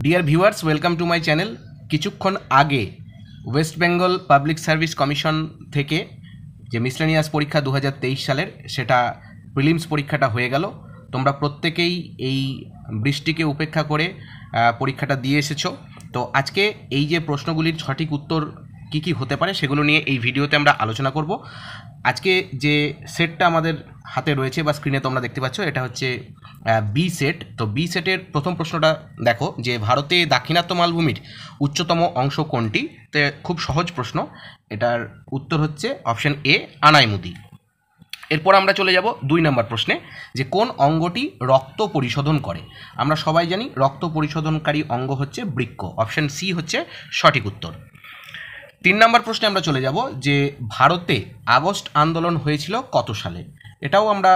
Dear viewers, welcome to my channel. কিছুক্ষণ আগে West Bengal public service commission থেকে যে মিসলেনিয়াস পরীক্ষা 2023 সালের, সেটা প্রিলিমস পরীক্ষাটা হয়ে গেল। তোমরা প্রত্যেকেই এই বৃষ্টিকে উপেক্ষা করে পরীক্ষাটা দিয়ে এসেছো। তো আজকে এই যে প্রশ্নগুলির সঠিক উত্তর কী কী হতে পারে সেগুলো নিয়ে এই ভিডিওতে আমরা আলোচনা করব। আজকে যে সেটটা আমাদের হাতে রয়েছে বা স্ক্রিনে তোমরা দেখতে পাচ্ছ, এটা হচ্ছে বি সেট। তো বি সেটের প্রথম প্রশ্নটা দেখো যে ভারতে দাক্ষিণাত্য মালভূমির উচ্চতম অংশ কোনটি? তো খুব সহজ প্রশ্ন, এটার উত্তর হচ্ছে অপশন এ, আনাইমুদি। এরপর আমরা চলে যাব 2 নম্বর প্রশ্নে, যে কোন অঙ্গটি রক্ত পরিশোধন করে? আমরা সবাই জানি রক্ত পরিশোধনকারী অঙ্গ হচ্ছে বৃক্ক। অপশন সি হচ্ছে সঠিক উত্তর। 3 নম্বর প্রশ্নে আমরা চলে যাব যে ভারতে আগস্ট আন্দোলন হয়েছিল কত সালে? এটাও আমরা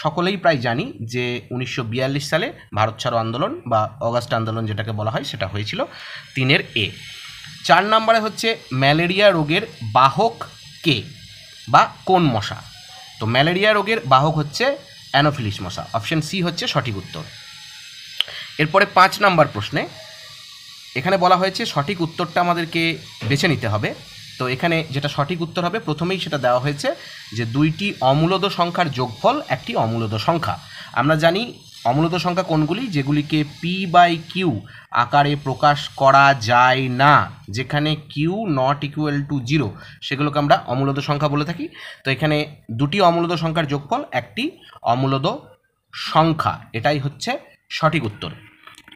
সকলেই প্রায় জানি যে 1942 সালে ভারত ছাড়ো আন্দোলন বা অগাস্ট আন্দোলন যেটাকে বলা হয় সেটা হয়েছিল। 3-এর এ। 4 নম্বরে হচ্ছে ম্যালেরিয়া রোগের বাহক কে বা কোন মশা? তো ম্যালেরিয়া রোগের বাহক হচ্ছে অ্যানোফিলিস মশা। অপশন সি হচ্ছে সঠিক উত্তর। এরপরে 5 নম্বর প্রশ্নে এখানে বলা হয়েছে সঠিক উত্তরটা আমাদেরকে বেছে নিতে হবে। তো এখানে যেটা সঠিক উত্তর হবে, প্রথমেই সেটা দেওয়া হয়েছে যে 2টি অমূলদ সংখ্যার যোগফল একটি অমূলদ সংখ্যা। আমরা জানি অমূলদ সংখ্যা কোনগুলি? যেগুলিকে p/q আকারে প্রকাশ করা যায় না, যেখানে q নট ইকুয়াল টু 0, সেগুলোকে আমরা অমূলদ সংখ্যা বলে থাকি। তো এখানে 2টি অমূলদ সংখ্যার যোগফল একটি অমূলদ সংখ্যা, এটাই হচ্ছে সঠিক উত্তর।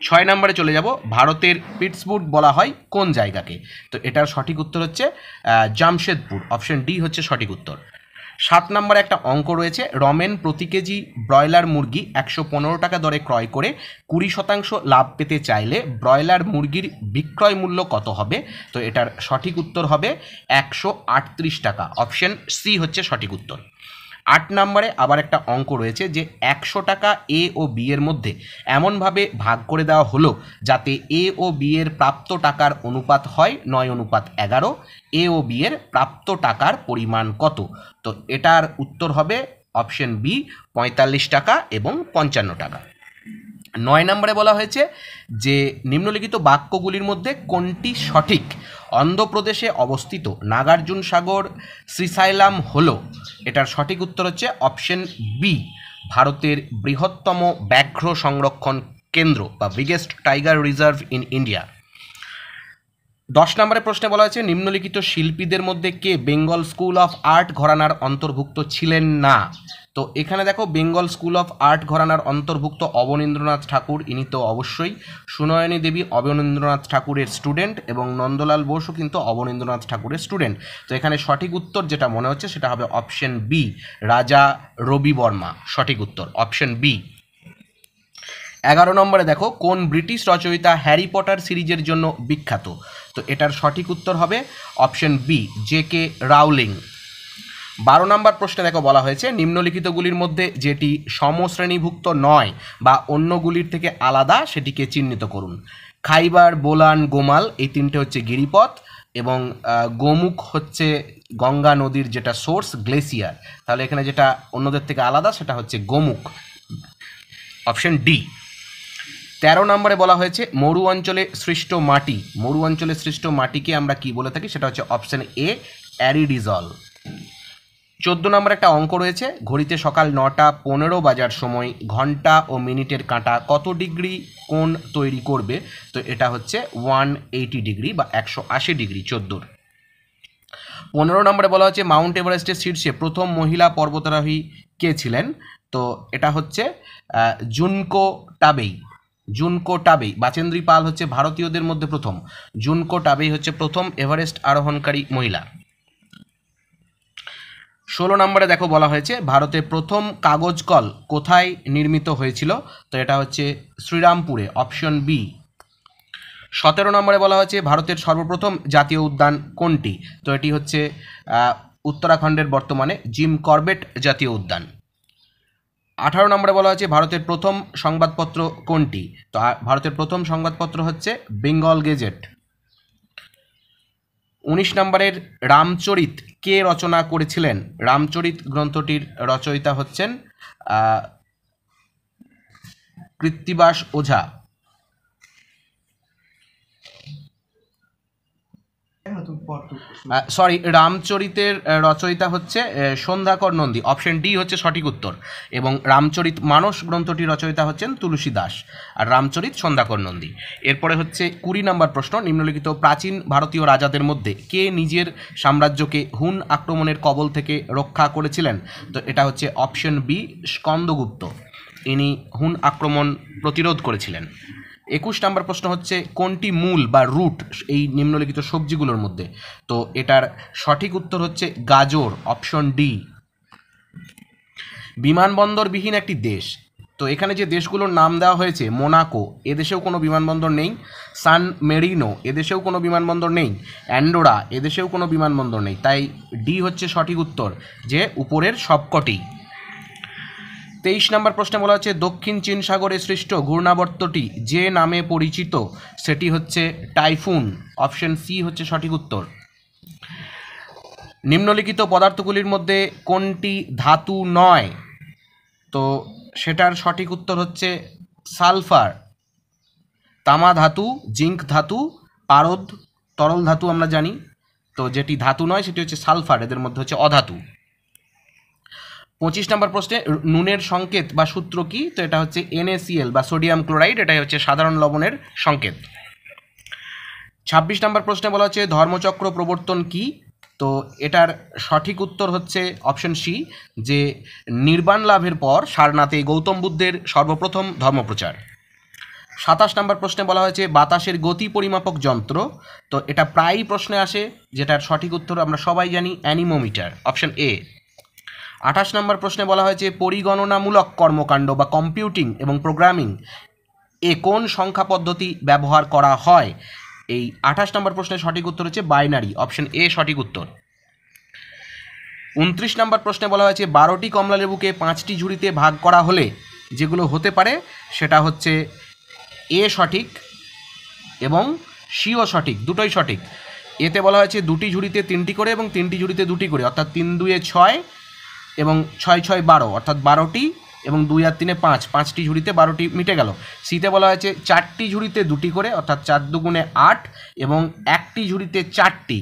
6 নম্বরে চলে যাব, ভারতের পিটসবুর্গ বলা হয় কোন জায়গাকে? তো এটার সঠিক উত্তর হচ্ছে জামশেদপুর। অপশন ডি হচ্ছে সঠিক উত্তর। 7 নম্বরে একটা অঙ্ক রয়েছে, রমেন প্রতি কেজি ব্রয়লার মুরগি 115 টাকা দরে ক্রয় করে 20% লাভ পেতে চাইলে ব্রয়লার মুরগির বিক্রয় মূল্য কত হবে? তো এটার সঠিক উত্তর হবে 138 টাকা। অপশন সি হচ্ছে সঠিক উত্তর। 8 নম্বরে আবার একটা অঙ্ক রয়েছে যে 100 টাকা এ ও বি এর মধ্যে এমনভাবে ভাগ করে দেওয়া হলো যাতে এ ও বি এর প্রাপ্ত টাকার অনুপাত হয় 9:11। এ ও বি এর প্রাপ্ত টাকার পরিমাণ কত? তো এটার উত্তর হবে অপশন বি, 45 টাকা এবং 55 টাকা। 9 নম্বরে বলা হয়েছে যে নিম্নলিখিত বাক্যগুলির মধ্যে কোনটি সঠিক? অন্ধ্রপ্রদেশে অবস্থিত নাগার্জুন সাগর শ্রীসাইলাম হলো। এটার সঠিক উত্তর হচ্ছে অপশন বি, ভারতের বৃহত্তম ব্যাঘ্র সংরক্ষণ কেন্দ্র বা biggest tiger reserve in India. 10 নম্বরের প্রশ্নে বলা হয়েছে নিম্নলিখিত শিল্পীদের মধ্যে কে বেঙ্গল স্কুল অফ আর্ট ঘরানার অন্তর্ভুক্ত ছিলেন না? তো এখানে দেখো, বেঙ্গল স্কুল অফ আর্ট ঘরানার অন্তর্ভুক্ত অবনীন্দ্রনাথ ঠাকুর, ইনি তো অবশ্যই। সুনয়নী দেবী অবনীন্দ্রনাথ ঠাকুরের স্টুডেন্ট এবং নন্দলাল বোসও কিন্তু অবনীন্দ্রনাথ ঠাকুরের স্টুডেন্ট। তো এখানে সঠিক উত্তর যেটা মনে হচ্ছে সেটা হবে অপশন বি, রাজা রবি বর্মা। সঠিক উত্তর অপশন বি। 11 নম্বরে দেখো, কোন ব্রিটিশ রচয়িতা হ্যারি পটার সিরিজের জন্য বিখ্যাত? তো এটার সঠিক উত্তর হবে অপশন বি, জে.কে. রাউলিং। 12 নম্বর প্রশ্নে দেখো বলা হয়েছে নিম্নলিখিতগুলির মধ্যে যেটি সমশ্রেণীভুক্ত নয় বা অন্যগুলির থেকে আলাদা সেটিকে চিহ্নিত করুন। খাইবার, বোলান, গোমাল এই 3টে হচ্ছে গিরিপথ এবং গোমুখ হচ্ছে গঙ্গা নদীর যেটা সোর্স, গ্লেসিয়ার। তাহলে এখানে যেটা অন্যদের থেকে আলাদা সেটা হচ্ছে গোমুখ। Option D. 13 নম্বরে বলা হয়েছে মরু অঞ্চলে সৃষ্ট মাটি, মরু অঞ্চলে সৃষ্ট মাটিকে আমরা কি বলে থাকি? সেটা হচ্ছে অপশন এ, অ্যারিডিজল। 14 নম্বরে একটা অঙ্ক রয়েছে, ঘড়িতে সকাল 9:15 বাজার সময় ঘন্টা ও মিনিটের কাঁটা কত ডিগ্রি কোণ তৈরি করবে? তো এটা হচ্ছে 180 ডিগ্রি বা 180 ডিগ্রি 14। 15 নম্বরে বলা হচ্ছে মাউন্ট এভারেস্টের শীর্ষে প্রথম মহিলা পর্বতারোহী কে ছিলেন? তো এটা হচ্ছে জুনকো টাবেই। জুনকো টাবেই। বাচেন্দ্রী পাল হচ্ছে ভারতীয়দের মধ্যে প্রথম। জুনকো টাবেই হচ্ছে প্রথম এভারেস্ট আরোহণকারী মহিলা। 16 নম্বরে দেখো বলা হয়েছে ভারতের প্রথম কাগজ কল কোথায় নির্মিত হয়েছিল? তো এটা হচ্ছে শ্রীরামপুরে। Option B. 17 নম্বরে বলা হয়েছে ভারতের সর্বপ্রথম জাতীয় উদ্যান কোনটি? তো এটি হচ্ছে উত্তরাখণ্ডের বর্তমানে জিম করবেট জাতীয় উদ্যান। 18 নম্বরে বলা হয়েছে ভারতের প্রথম সংবাদপত্র কোনটি? তো ভারতের প্রথম সংবাদপত্র হচ্ছে বেঙ্গল গেজেট। 19 নম্বরের রামচরিত কে রচনা করেছিলেন? রামচরিত গ্রন্থটির রচয়িতা হচ্ছেন কৃত্তিবাস ওঝা। সরি, রামচরিতের রচয়িতা হচ্ছে সন্ধ্যাকর নন্দী, অপশন ডি হচ্ছে সঠিক উত্তর। এবং রামচরিত মানস গ্রন্থটি রচয়িতা হচ্ছেন তুলসী দাস, আর রামচরিত সন্ধ্যাকর নন্দী। এরপরে হচ্ছে 20 নম্বর প্রশ্ন, নিম্নলিখিত প্রাচীন ভারতীয় রাজাদের মধ্যে কে নিজের সাম্রাজ্যকে হুন আক্রমণের কবল থেকে রক্ষা করেছিলেন? তো এটা হচ্ছে অপশন বি, স্কন্দগুপ্ত। ইনি হুন আক্রমণ প্রতিরোধ করেছিলেন। 21 নম্বর প্রশ্ন হচ্ছে, কোনটি মূল বা রুট এই নিম্নলিখিত সবজিগুলোর মধ্যে? তো এটার সঠিক উত্তর হচ্ছে গাজর, অপশন ডি। বিমানবন্দরবিহীন একটি দেশ, তো এখানে যে দেশগুলোর নাম দেওয়া হয়েছে, মোনাকো, এদেশেও কোনো বিমানবন্দর নেই। সান মেরিনো, এদেশেও কোনো বিমানবন্দর নেই। অ্যান্ডোরা, এদেশেও কোনো বিমানবন্দর নেই। তাই ডি হচ্ছে সঠিক উত্তর, যে উপরের সবকটি। 23 নম্বর প্রশ্নে বলা হচ্ছে, দক্ষিণ চীন সাগরে সৃষ্ট ঘূর্ণাবর্তটি যে নামে পরিচিত সেটি হচ্ছে টাইফুন, অপশন সি হচ্ছে সঠিক উত্তর। নিম্নলিখিত পদার্থগুলির মধ্যে কোনটি ধাতু নয়? তো সেটার সঠিক উত্তর হচ্ছে সালফার। তামা ধাতু, জিঙ্ক ধাতু, পারদ তরল ধাতু আমরা জানি, তো যেটি ধাতু নয় সেটি হচ্ছে সালফার, এদের মধ্যে হচ্ছে অধাতু। 25 নম্বর প্রশ্নে, নুনের সংকেত বা সূত্র কি? তো এটা হচ্ছে NaCl বা সোডিয়াম ক্লোরাইড, এটাই হচ্ছে সাধারণ লবণের সংকেত। 26 নম্বর প্রশ্নে বলা হচ্ছে, ধর্মচক্র প্রবর্তন কি? তো এটার সঠিক উত্তর হচ্ছে অপশন সি, যে নির্বাণ লাভের পর সারনাথে গৌতম বুদ্ধের সর্বপ্রথম ধর্মপ্রচার। 27 নম্বর প্রশ্নে বলা হয়েছে, বাতাসের গতি পরিমাপক যন্ত্র, তো এটা প্রায়ই প্রশ্নে আসে, যেটার সঠিক উত্তর আমরা সবাই জানি অ্যানিমোমিটার, অপশন এ। 28 নম্বর প্রশ্নে বলা হয়েছে, পরিগণনামূলক কর্মকাণ্ড বা কম্পিউটিং এবং প্রোগ্রামিং এ কোন সংখ্যা পদ্ধতি ব্যবহার করা হয়? এই 28 নম্বর প্রশ্নের সঠিক উত্তর হচ্ছে বাইনারি, অপশন এ সঠিক উত্তর। 29 নম্বর প্রশ্নে বলা হয়েছে, 12টি কমলা লেবুকে 5টি ঝুড়িতে ভাগ করা হলে যেগুলো হতে পারে সেটা হচ্ছে এ সঠিক এবং সিও সঠিক, দুটোই সঠিক। এতে বলা হয়েছে 2টি ঝুড়িতে 3টি করে এবং 3টি ঝুড়িতে 2টি করে, অর্থাৎ 3 2 6 এবং 6 6 12, অর্থাৎ 12টি এবং 2 আর 3 5, 5টি ঝুড়িতে 12টি মিটে গেল। সিতে বলা হয়েছে 4টি ঝুড়িতে 2টি করে, অর্থাৎ 4 2 8 এবং 1টি ঝুড়িতে 4টি,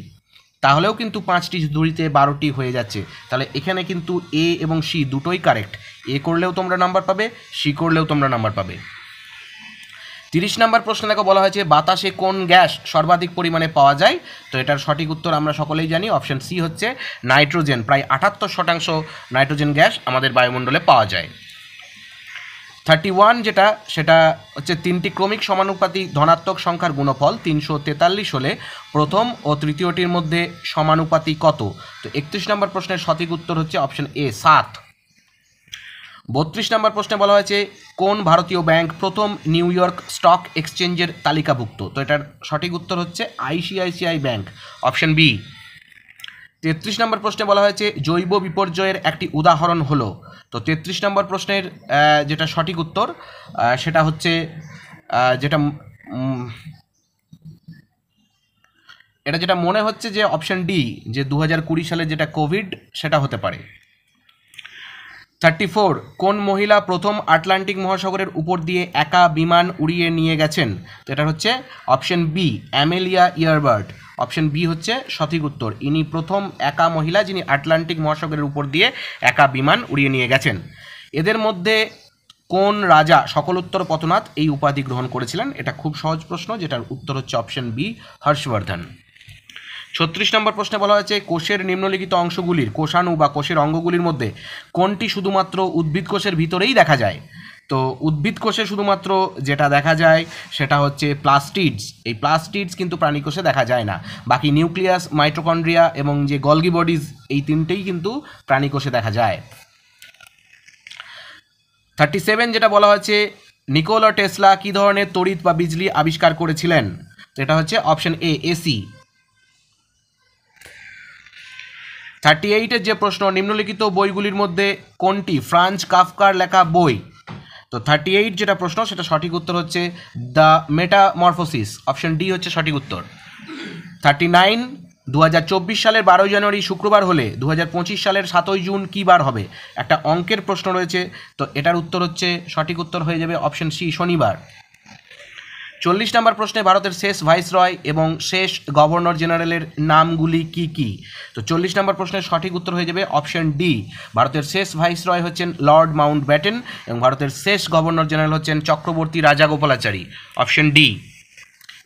তাহলেও কিন্তু 5টি ঝুড়িতে 12টি হয়ে যাচ্ছে। তাহলে এখানে কিন্তু এ এবং সি দুটোই কারেক্ট, এ করলেও তোমরা নাম্বার পাবে, সি করলেও তোমরা নাম্বার পাবে। 30 নম্বর প্রশ্ন দেখো, বলা হয়েছে, বাতাসে কোন গ্যাস সর্বাধিক পরিমাণে পাওয়া যায়? তো এটার সঠিক উত্তর আমরা সকলেই জানি, অপশন সি হচ্ছে নাইট্রোজেন। প্রায় 78% নাইট্রোজেন গ্যাস আমাদের বায়ুমণ্ডলে পাওয়া যায়। 31 যেটা, সেটা হচ্ছে 3টি ক্রমিক সমানুপাতি ধনাত্মক সংখ্যার গুণফল 343 হলে প্রথম ও তৃতীয়টির মধ্যে সমানুপাতি কত? তো 31 নম্বর প্রশ্নের সঠিক উত্তর হচ্ছে অপশন এ 7। 32 নম্বর প্রশ্নে বলা হয়েছে, কোন ভারতীয় ব্যাংক প্রথম নিউ ইয়র্ক স্টক এক্সচেঞ্জের তালিকাভুক্ত? তো এটার সঠিক উত্তর হচ্ছে ICICI ব্যাংক, অপশন বি। 33 নম্বর প্রশ্নে বলা হয়েছে, জৈব বিপর্যয়ের একটি উদাহরণ হলো? তো 33 নম্বর প্রশ্নের যেটা সঠিক উত্তর সেটা হচ্ছে যেটা মনে হচ্ছে যে অপশন ডি, যে 2020 সালে যেটা কোভিড, সেটা হতে পারে। 34, কোন মহিলা প্রথম আটলান্টিক মহাসাগরের উপর দিয়ে একা বিমান উড়িয়ে নিয়ে গেছেন? তো এটা হচ্ছে option B, Amelia Earhart, option B হচ্ছে সঠিক উত্তর। ইনি প্রথম একা মহিলা যিনি আটলান্টিক মহাসাগরের উপর দিয়ে একা বিমান উড়িয়ে নিয়ে গেছেন। এদের মধ্যে কোন রাজা সকলোত্তর পতনাথ এই উপাধি গ্রহণ করেছিলেন? এটা খুব সহজ প্রশ্ন, যেটার উত্তর হচ্ছে অপশন বি, হর্ষবর্ধন। 36 নম্বর প্রশ্নে বলা হয়েছে, কোষের নিম্নলিখিত অংশগুলির কোষাণু বা কোষের অঙ্গগুলির মধ্যে কোনটি শুধুমাত্র উদ্ভিদ কোষের ভিতরেই দেখা যায়? তো উদ্ভিদ কোষে শুধুমাত্র যেটা দেখা যায় সেটা হচ্ছে প্লাস্টিডস। এই প্লাস্টিডস কিন্তু প্রাণী কোষে দেখা যায় না। বাকি নিউক্লিয়াস, মাইটোকন্ড্রিয়া এবং যে গলগি বডিজ, এই তিনটেই কিন্তু প্রাণী কোষে দেখা যায়। 37 যেটা বলা হয়েছে, নিকোলা টেসলা কী ধরনের তড়িৎ বা বিজলি আবিষ্কার করেছিলেন? তো এটা হচ্ছে অপশন এ, এসি। 38-এর যে প্রশ্ন, নিম্নলিখিত বইগুলির মধ্যে কোনটি ফ্রাঞ্জ কাফকার লেখা বই? তো 38 যেটা প্রশ্ন, সেটা সঠিক উত্তর হচ্ছে দ্য মেটামরফোসিস, অপশন ডি হচ্ছে সঠিক উত্তর। 39, 2024 সালের 12 জানুয়ারি শুক্রবার হলে 2025 সালের 7 জুন কী বার হবে? একটা অঙ্কের প্রশ্ন রয়েছে, তো এটার উত্তর হচ্ছে সঠিক উত্তর হয়ে যাবে অপশন সি, শনিবার। 40 নম্বর প্রশ্নে ভারতের শেষ ভাইসরয় এবং শেষ গভর্নর জেনারেলের নামগুলি কি কি? তো 40 নম্বর প্রশ্নের সঠিক উত্তর হয়ে যাবে অপশন ডি। ভারতের শেষ ভাইসরয় হচ্ছেন লর্ড মাউন্ট ব্যাটেন এবং ভারতের শেষ গভর্নর জেনারেল হচ্ছেন চক্রবর্তী রাজাগোপালাচারী, অপশন ডি।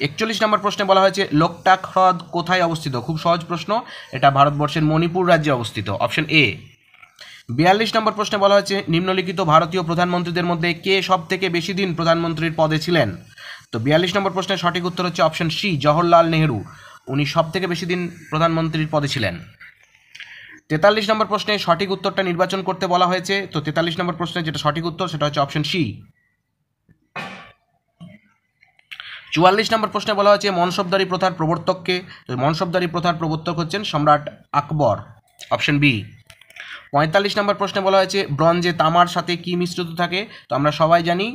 41 নম্বর প্রশ্নে বলা হয়েছে লোকটাক হ্রদ কোথায় অবস্থিত? খুব সহজ প্রশ্ন, এটা ভারতবর্ষের মণিপুর রাজ্যে অবস্থিত, অপশন এ। 42 নম্বর প্রশ্নে বলা হয়েছে নিম্নলিখিত ভারতীয় প্রধানমন্ত্রীদের মধ্যে কে সব থেকে বেশি দিন প্রধানমন্ত্রীর পদে ছিলেন? তো 42 নম্বর প্রশ্নের সঠিক উত্তর হচ্ছে অপশন সি, জওহরলাল নেহরু। উনি সব থেকে বেশি দিন প্রধানমন্ত্রীর পদে ছিলেন। 43 নম্বর প্রশ্নে সঠিক উত্তরটা নির্বাচন করতে বলা হয়েছে। তো 43 নম্বর প্রশ্নের যেটা সঠিক উত্তর সেটা হচ্ছে অপশন সি। 44 নম্বর প্রশ্নে বলা হয়েছে মনসবদারি প্রথার প্রবর্তককে? তো মনসবদারি প্রথার প্রবর্তক হচ্ছেন সম্রাট আকবর, অপশন বি। 45 নম্বর প্রশ্নে বলা হয়েছে ব্রঞ্জে তামার সাথে কি মিশ্রিত থাকে? তো আমরা সবাই জানি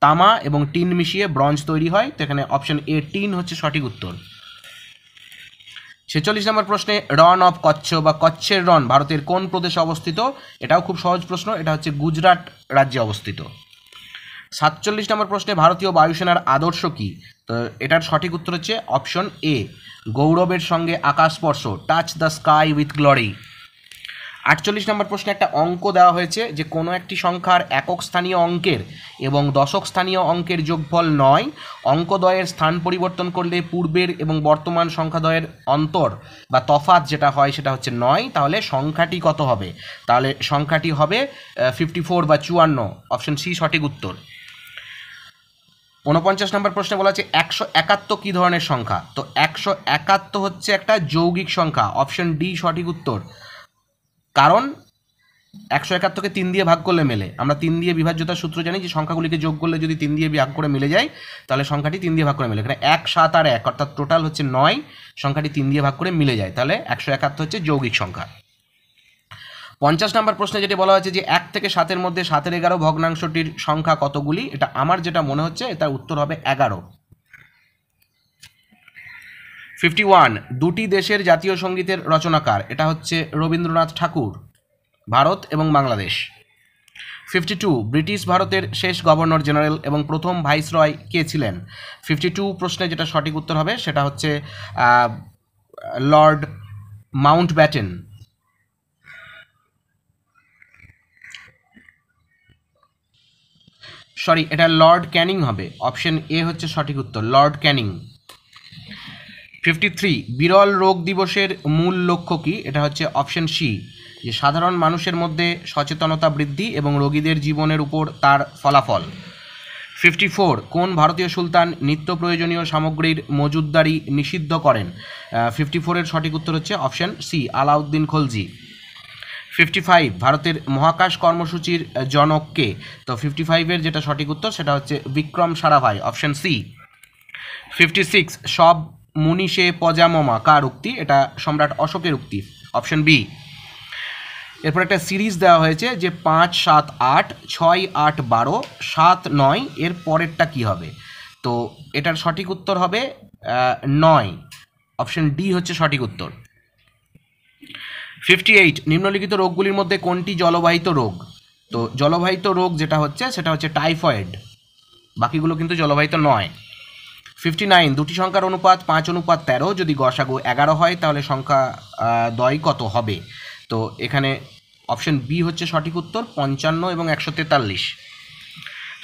তামা এবং টিন মিশিয়ে ব্রঞ্জ তৈরি হয়, তো এখানে অপশন এ টিন হচ্ছে সঠিক উত্তর। 46 নম্বর প্রশ্নে রন অফ কচ্ছ বা কচ্ছের রন ভারতের কোন প্রদেশে অবস্থিত? এটাও খুব সহজ প্রশ্ন, এটা হচ্ছে গুজরাট রাজ্যে অবস্থিত। 47 নম্বর প্রশ্নে ভারতীয় বায়ুসেনার আদর্শ কি? তো এটার সঠিক উত্তর হচ্ছে অপশন এ, গৌরবের সঙ্গে আকাশ স্পর্শ, touch the sky with glory. 48 নম্বর প্রশ্নে একটা অঙ্ক দেওয়া হয়েছে যে কোনো একটি সংখ্যার একক স্থানীয় অঙ্কের এবং দশক স্থানীয় অঙ্কের যোগফল 9, অঙ্কদ্বয়ের স্থান পরিবর্তন করলে পূর্বের এবং বর্তমান সংখ্যাদ্বয়ের অন্তর বা তফাৎ যেটা হয় সেটা হচ্ছে 9, তাহলে সংখ্যাটি কত হবে? তাহলে সংখ্যাটি হবে 54 বা 54, অপশন সি সঠিক উত্তর। 49 নম্বর প্রশ্নে বলা হচ্ছে 171 কী ধরনের সংখ্যা? তো 171 হচ্ছে একটা যৌগিক সংখ্যা, অপশন ডি সঠিক উত্তর। কারণ 171কে 3 দিয়ে ভাগ করলে মেলে, আমরা 3 দিয়ে বিভাজ্যতার সূত্র জানি যে সংখ্যাগুলিকে যোগ করলে যদি 3 দিয়ে ভাগ করে মিলে যায় তাহলে সংখ্যাটি 3 দিয়ে ভাগ করে মেলে। এখানে 1, 7 আর 1 অর্থাৎ টোটাল হচ্ছে 9, সংখ্যাটি 3 দিয়ে ভাগ করে মিলে যায়, তাহলে 171 হচ্ছে যৌগিক সংখ্যা। 50 নম্বর প্রশ্নে যেটি বলা হয়েছে যে 1 থেকে 7-এর মধ্যে 7-এর 11 ভগ্নাংশটির সংখ্যা কতগুলি? এটা আমার যেটা মনে হচ্ছে এটার উত্তর হবে 11। 51 দুটি দেশের জাতীয় সঙ্গীতের রচনাকার? এটা হচ্ছে রবীন্দ্রনাথ ঠাকুর, ভারত এবং বাংলাদেশ। 52 ব্রিটিশ ভারতের শেষ গভর্নর জেনারেল এবং প্রথম ভাইসরয় কে ছিলেন? 52 প্রশ্নে যেটা সঠিক উত্তর হবে সেটা হচ্ছে লর্ড মাউন্ট ব্যাটেন। সরি, এটা লর্ড ক্যানিং হবে, অপশন এ হচ্ছে সঠিক উত্তর, লর্ড ক্যানিং। 53 বিরল রোগ দিবসের মূল লক্ষ্য কি? এটা হচ্ছে অপশন সি, যে সাধারণ মানুষের মধ্যে সচেতনতা বৃদ্ধি এবং রোগীদের জীবনের উপর তার ফলাফল। 54 কোন ভারতীয় সুলতান নিত্য প্রয়োজনীয় সামগ্রীর মজুদদারি নিষিদ্ধ করেন? 54-এর সঠিক উত্তর হচ্ছে অপশন সি, আলাউদ্দিন খলজি। 55 ভারতের মহাকাশ কর্মসূচির জনক কে? তো 55-এর যেটা সঠিক উত্তর সেটা হচ্ছে বিক্রম সারাভাই, অপশন সি। 56 সব মুনিষে পজামমা কার উক্তি? এটা সম্রাট অশোকের উক্তি, অপশন বি। এরপর একটা সিরিজ দেওয়া হয়েছে যে 5, 7, 8, 6, 8, 12, 7, 9 এর পরেরটা কি হবে? তো এটার সঠিক উত্তর হবে 9, অপশন ডি হচ্ছে সঠিক উত্তর। 58 নিম্নলিখিত রোগগুলির মধ্যে কোনটি জলবাহিত রোগ? তো জলবাহিত রোগ যেটা হচ্ছে সেটা হচ্ছে টাইফয়েড, বাকিগুলো কিন্তু জলবাহিত নয়। 59 দুটি সংখ্যার অনুপাত 5:13, যদি গসাগু 11 হয় তাহলে সংখ্যা দ্বয় কত হবে? তো এখানে অপশন বি হচ্ছে সঠিক উত্তর, 55 এবং 143।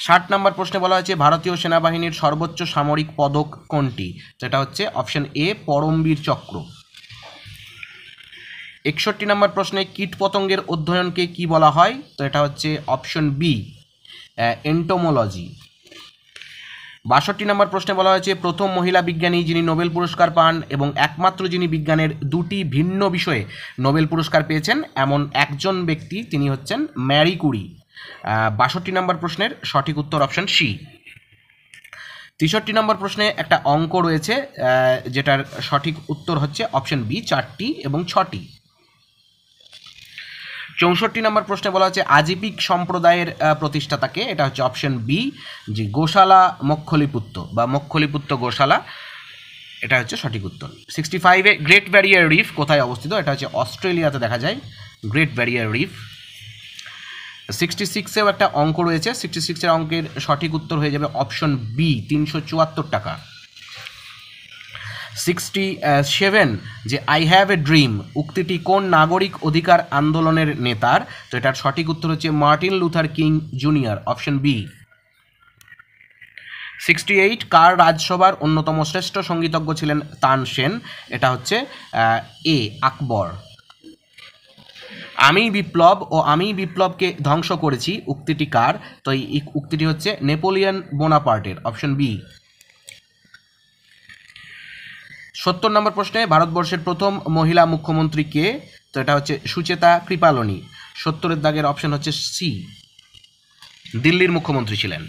60 নম্বর প্রশ্নে বলা হয়েছে ভারতীয় সেনাবাহিনীর সর্বোচ্চ সামরিক পদক কোনটি? যেটা হচ্ছে অপশন এ, পরমবীর চক্র। 61 নম্বর প্রশ্নে কীটপতঙ্গের অধ্যয়নকে কি বলা হয়? তো এটা হচ্ছে অপশন বি, এন্টোমোলজি। 62 নম্বর প্রশ্নে বলা হয়েছে প্রথম মহিলা বিজ্ঞানী যিনি নোবেল পুরস্কার পান এবং একমাত্র যিনি বিজ্ঞানের দুটি ভিন্ন বিষয়ে নোবেল পুরস্কার পেয়েছেন এমন একজন ব্যক্তি, তিনি হচ্ছেন ম্যারি কুরি। 62 নম্বর প্রশ্নের সঠিক উত্তর অপশন সি। 63 নম্বর প্রশ্নে একটা অঙ্ক রয়েছে যেটার সঠিক উত্তর হচ্ছে অপশন বি, 4টি এবং 6টি। 64 নম্বর প্রশ্নে বলা হচ্ছে আজিপিক সম্প্রদায়ের প্রতিষ্ঠাতাকে? এটা হচ্ছে অপশন বি, যে গোশালা মক্ষলিপুত্র বা মক্ষলিপুত্র গোশালা, এটা হচ্ছে সঠিক উত্তর। 65 গ্রেট ব্যারিয়ার রিফ কোথায় অবস্থিত? এটা হচ্ছে অস্ট্রেলিয়াতে দেখা যায় গ্রেট ব্যারিয়ার রিফ। 66-এও একটা অঙ্ক রয়েছে, 66-এর অঙ্কের সঠিক উত্তর হয়ে যাবে অপশন বি, 374 টাকা। 67, যে আই হ্যাভ এ ড্রিম উক্তিটি কোন নাগরিক অধিকার আন্দোলনের নেতার? তো এটার সঠিক উত্তর হচ্ছে Martin Luther King junior, option B. 68, কার রাজসভার অন্যতম শ্রেষ্ঠ সঙ্গীতজ্ঞ ছিলেন তানসেন? এটা হচ্ছে এ আকবর। আমি বিপ্লব ও আমি বিপ্লবকে ধ্বংস করেছি উক্তিটি কার? তো এই উক্তিটি হচ্ছে নেপোলিয়ন বোনাপার্টের, অপশন বি। 70 নম্বর প্রশ্নে ভারতবর্ষের প্রথম মহিলা মুখ্যমন্ত্রী কে? তো এটা হচ্ছে সুচেতা কৃপালনী। 70-এর দাগের অপশন হচ্ছে সি, দিল্লির মুখ্যমন্ত্রী ছিলেন।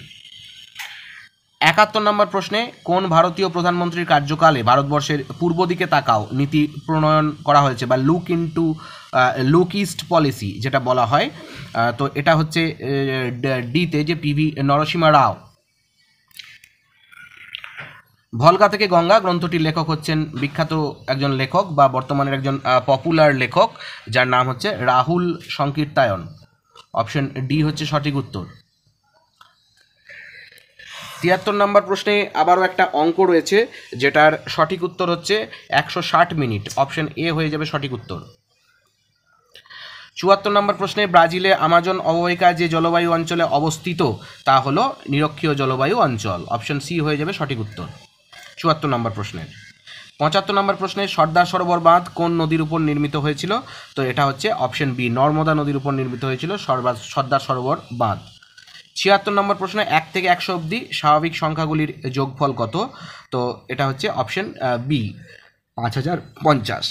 71 নম্বর প্রশ্নে কোন ভারতীয় প্রধানমন্ত্রীর কার্যকালে ভারতবর্ষের পূর্ব দিকে তাকাও নীতি প্রণয়ন করা হয়েছে, বা লুক ইস্ট পলিসি যেটা বলা হয়? তো এটা হচ্ছে ডিতে, যে পিভি নরসিংহ রাও। ভলগা থেকে গঙ্গা গ্রন্থটির লেখক হচ্ছেন বিখ্যাত একজন লেখক, বা বর্তমানের একজন পপুলার লেখক, যার নাম হচ্ছে রাহুল সংকীর্তায়ন, অপশন ডি হচ্ছে সঠিক উত্তর। 73 নম্বর প্রশ্নে আবারও একটা অঙ্ক রয়েছে, যেটার সঠিক উত্তর হচ্ছে 160 মিনিট, অপশন এ হয়ে যাবে সঠিক উত্তর। 74 নম্বর প্রশ্নে ব্রাজিলে আমাজন অববাহিকা যে জলবায়ু অঞ্চলে অবস্থিত তা হলো নিরক্ষীয় জলবায়ু অঞ্চল, অপশন সি হয়ে যাবে সঠিক উত্তর 74 নম্বর প্রশ্নের। 75 নম্বর প্রশ্নে সর্দার সরোবর বাঁধ কোন নদীর উপর নির্মিত হয়েছিল? তো এটা হচ্ছে অপশন বি, নর্মদা নদীর উপর নির্মিত হয়েছিল সর্দার সরোবর বাঁধ। 76 নম্বর প্রশ্ন 1 থেকে 100 অবধি স্বাভাবিক সংখ্যাগুলির যোগফল কত? তো এটা হচ্ছে অপশন বি, 5050।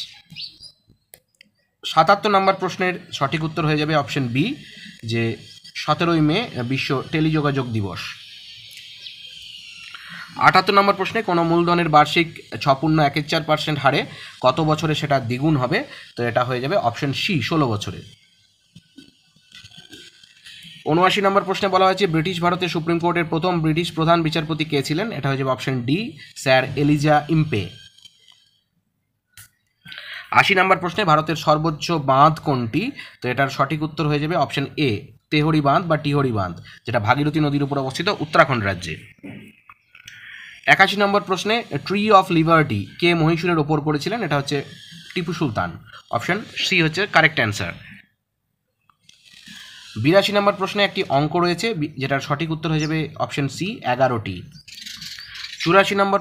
77 নম্বর প্রশ্নের সঠিক উত্তর হয়ে যাবে অপশন বি, যে 17ই মে বিশ্ব টেলিযোগাযোগ দিবস। 78 নম্বর প্রশ্নে কোনো মূলধনের বার্ষিক 6.14% হারে কত বছরে সেটা দ্বিগুণ হবে? তো এটা হয়ে যাবে অপশন সি, 16 বছরে। 79 নম্বর প্রশ্নে বলা হয়েছে ব্রিটিশ ভারতের সুপ্রিম কোর্টের প্রথম ব্রিটিশ প্রধান বিচারপতি কে ছিলেন? এটা হয়ে যাবে option D, sir Eliza Impey. 80 নম্বর প্রশ্নে ভারতের সর্বোচ্চ বাঁধ কোনটি? তো এটার সঠিক উত্তর হয়ে যাবে অপশন এ, তেহরি বাঁধ বা টিহরি বাঁধ, যেটা ভাগীরথী নদীর উপর অবস্থিত উত্তরাখণ্ড রাজ্যে। 81 নম্বর প্রশ্নে ট্রি অফ লিবার্টি কে মহীশূরের ওপর করেছিলেন? এটা হচ্ছে টিপু সুলতান, অপশন সি হচ্ছে কারেক্ট অ্যান্সার। 82 নম্বর প্রশ্নে একটি অঙ্ক রয়েছে, যেটার সঠিক উত্তর হয়ে যাবে অপশন সি, 11টি। 83 নম্বর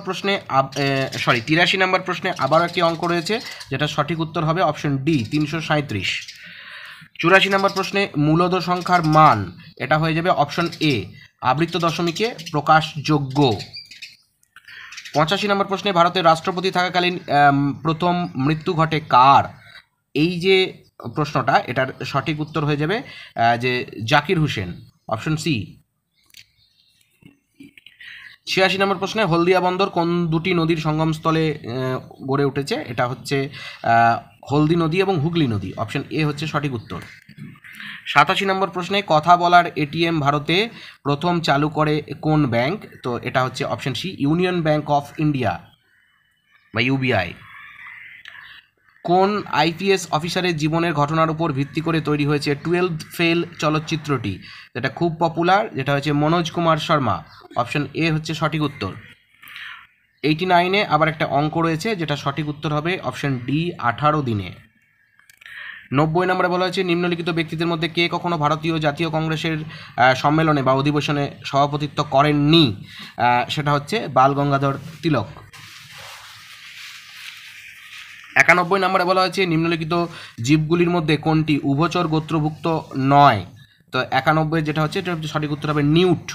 প্রশ্নে আবারও একটি অঙ্ক রয়েছে, যেটা সঠিক উত্তর হবে অপশন ডি, 337। 84 নম্বর প্রশ্নে মূলদ সংখ্যার মান, এটা হয়ে যাবে অপশন এ, আবৃত্ত দশমিকে প্রকাশযোগ্য। 85 নম্বর প্রশ্নে ভারতের রাষ্ট্রপতি থাকাকালীন প্রথম মৃত্যু ঘটে কার? এই যে প্রশ্নটা, এটার সঠিক উত্তর হয়ে যাবে যে জাকির হুসেন, অপশন সি। 86 নম্বর প্রশ্নে হলদিয়া বন্দর কোন দুটি নদীর সঙ্গমস্থলে গড়ে উঠেছে? এটা হচ্ছে হলদি নদী এবং হুগলি নদী, অপশন এ হচ্ছে সঠিক উত্তর। 87 নম্বর প্রশ্নে কথা বলার এটিএম ভারতে প্রথম চালু করে কোন ব্যাংক? তো এটা হচ্ছে option C, Union Bank of India বা ইউবিআই। কোন আইপিএস অফিসারের জীবনের ঘটনার উপর ভিত্তি করে তৈরি হয়েছে 12th ফেল চলচ্চিত্রটি? যেটা খুব পপুলার, যেটা হচ্ছে মনোজ কুমার শর্মা, অপশন এ হচ্ছে সঠিক উত্তর। 89-এ আবার একটা অঙ্ক রয়েছে, যেটা সঠিক উত্তর হবে অপশন ডি, 18 দিনে। 90 নম্বরে বলা হয়েছে নিম্নলিখিত ব্যক্তিদের মধ্যে কে কখনো ভারতীয় জাতীয় কংগ্রেসের সম্মেলনে বা অধিবেশনে সভাপতিত্ব করেননি? সেটা হচ্ছে বাল গঙ্গাধর তিলক। 91 নম্বরে বলা হয়েছে নিম্নলিখিত জীবগুলির মধ্যে কোনটি উভচর গোত্রভুক্ত নয়? তো 91 যেটা হচ্ছে, এটা সঠিক উত্তর হবে নিউট,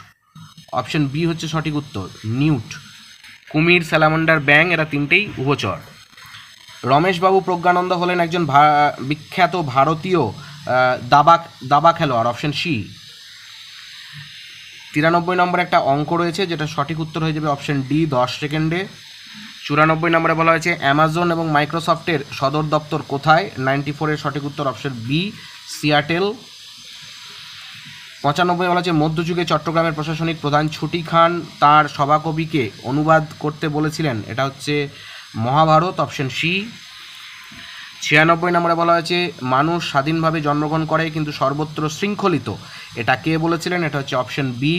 অপশন বি হচ্ছে সঠিক উত্তর, নিউট। কুমির, স্যালামান্ডার, ব্যাং এরা তিনটেই উভচর। রমেশবাবু প্রজ্ঞানন্দ হলেন একজন বিখ্যাত ভারতীয় দাবা খেলোয়াড়, অপশন সি। 93 নম্বরে একটা অঙ্ক রয়েছে, যেটা সঠিক উত্তর হয়ে যাবে অপশন ডি, 10 সেকেন্ডে। 94 নম্বরে বলা হয়েছে অ্যামাজন এবং মাইক্রোসফটের সদর দপ্তর কোথায়? 94-এর সঠিক উত্তর অপশন বি, সিয়াটেল। 95 বলা হয়েছে মধ্যযুগে চট্টগ্রামের প্রশাসনিক প্রধান ছুটি খান তাঁর সভাকবিকে অনুবাদ করতে বলেছিলেন? এটা হচ্ছে মহাভারত, অপশন সি। 96 নম্বরে বলা হয়েছে মানুষ স্বাধীনভাবে জন্মগ্রহণ করে কিন্তু সর্বত্র শৃঙ্খলিত, এটা কে বলেছিলেন? এটা হচ্ছে অপশন বি,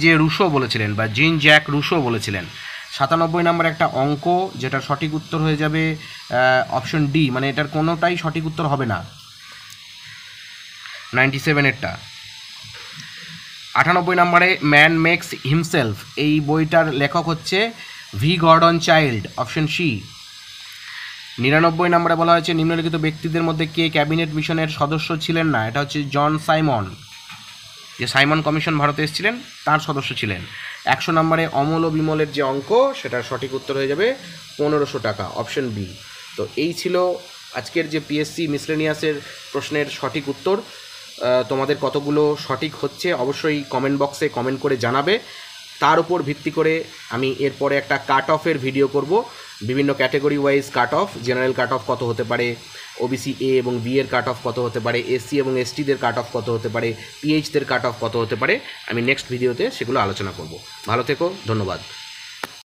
জে রুশো বলেছিলেন বা জিন জ্যাক রুশো বলেছিলেন। 97 নম্বর একটা অঙ্ক, যেটার সঠিক উত্তর হয়ে যাবে অপশন ডি, মানে এটার কোনোটাই সঠিক উত্তর হবে না। 97-এরটা। 98 নম্বরে ম্যান মেক্স হিমসেলফ, এই বইটার লেখক হচ্ছে V Gordon Childe, option C. 99 নম্বরে বলা হয়েছে নিম্নলিখিত ব্যক্তিদের মধ্যে কে ক্যাবিনেট মিশনের সদস্য ছিলেন না? এটা হচ্ছে জন সাইমন, যে সাইমন কমিশন ভারতে এসেছিলেন তার সদস্য ছিলেন। 100 নম্বরে অমল ও বিমলের যে অঙ্ক, সেটার সঠিক উত্তর হয়ে যাবে 1500 টাকা, অপশন বি। তো এই ছিল আজকের যে পিএসসি মিসলেনিয়াসের প্রশ্নের সঠিক উত্তর। তোমাদের কতগুলো সঠিক হচ্ছে অবশ্যই কমেন্ট বক্সে কমেন্ট করে জানাবে। তার উপর ভিত্তি করে আমি এরপরে একটা কাট অফের ভিডিও করব, বিভিন্ন category wise cut off, general cut off কত হতে পারে, ওবিসি এ এবং বি এর কাট অফ কত হতে পারে, এসসি এবং এসটিদের কাট অফ কত হতে পারে, পিএইচদের কাট অফ কত হতে পারে, আমি নেক্সট ভিডিওতে সেগুলো আলোচনা করব। ভালো থেকো, ধন্যবাদ।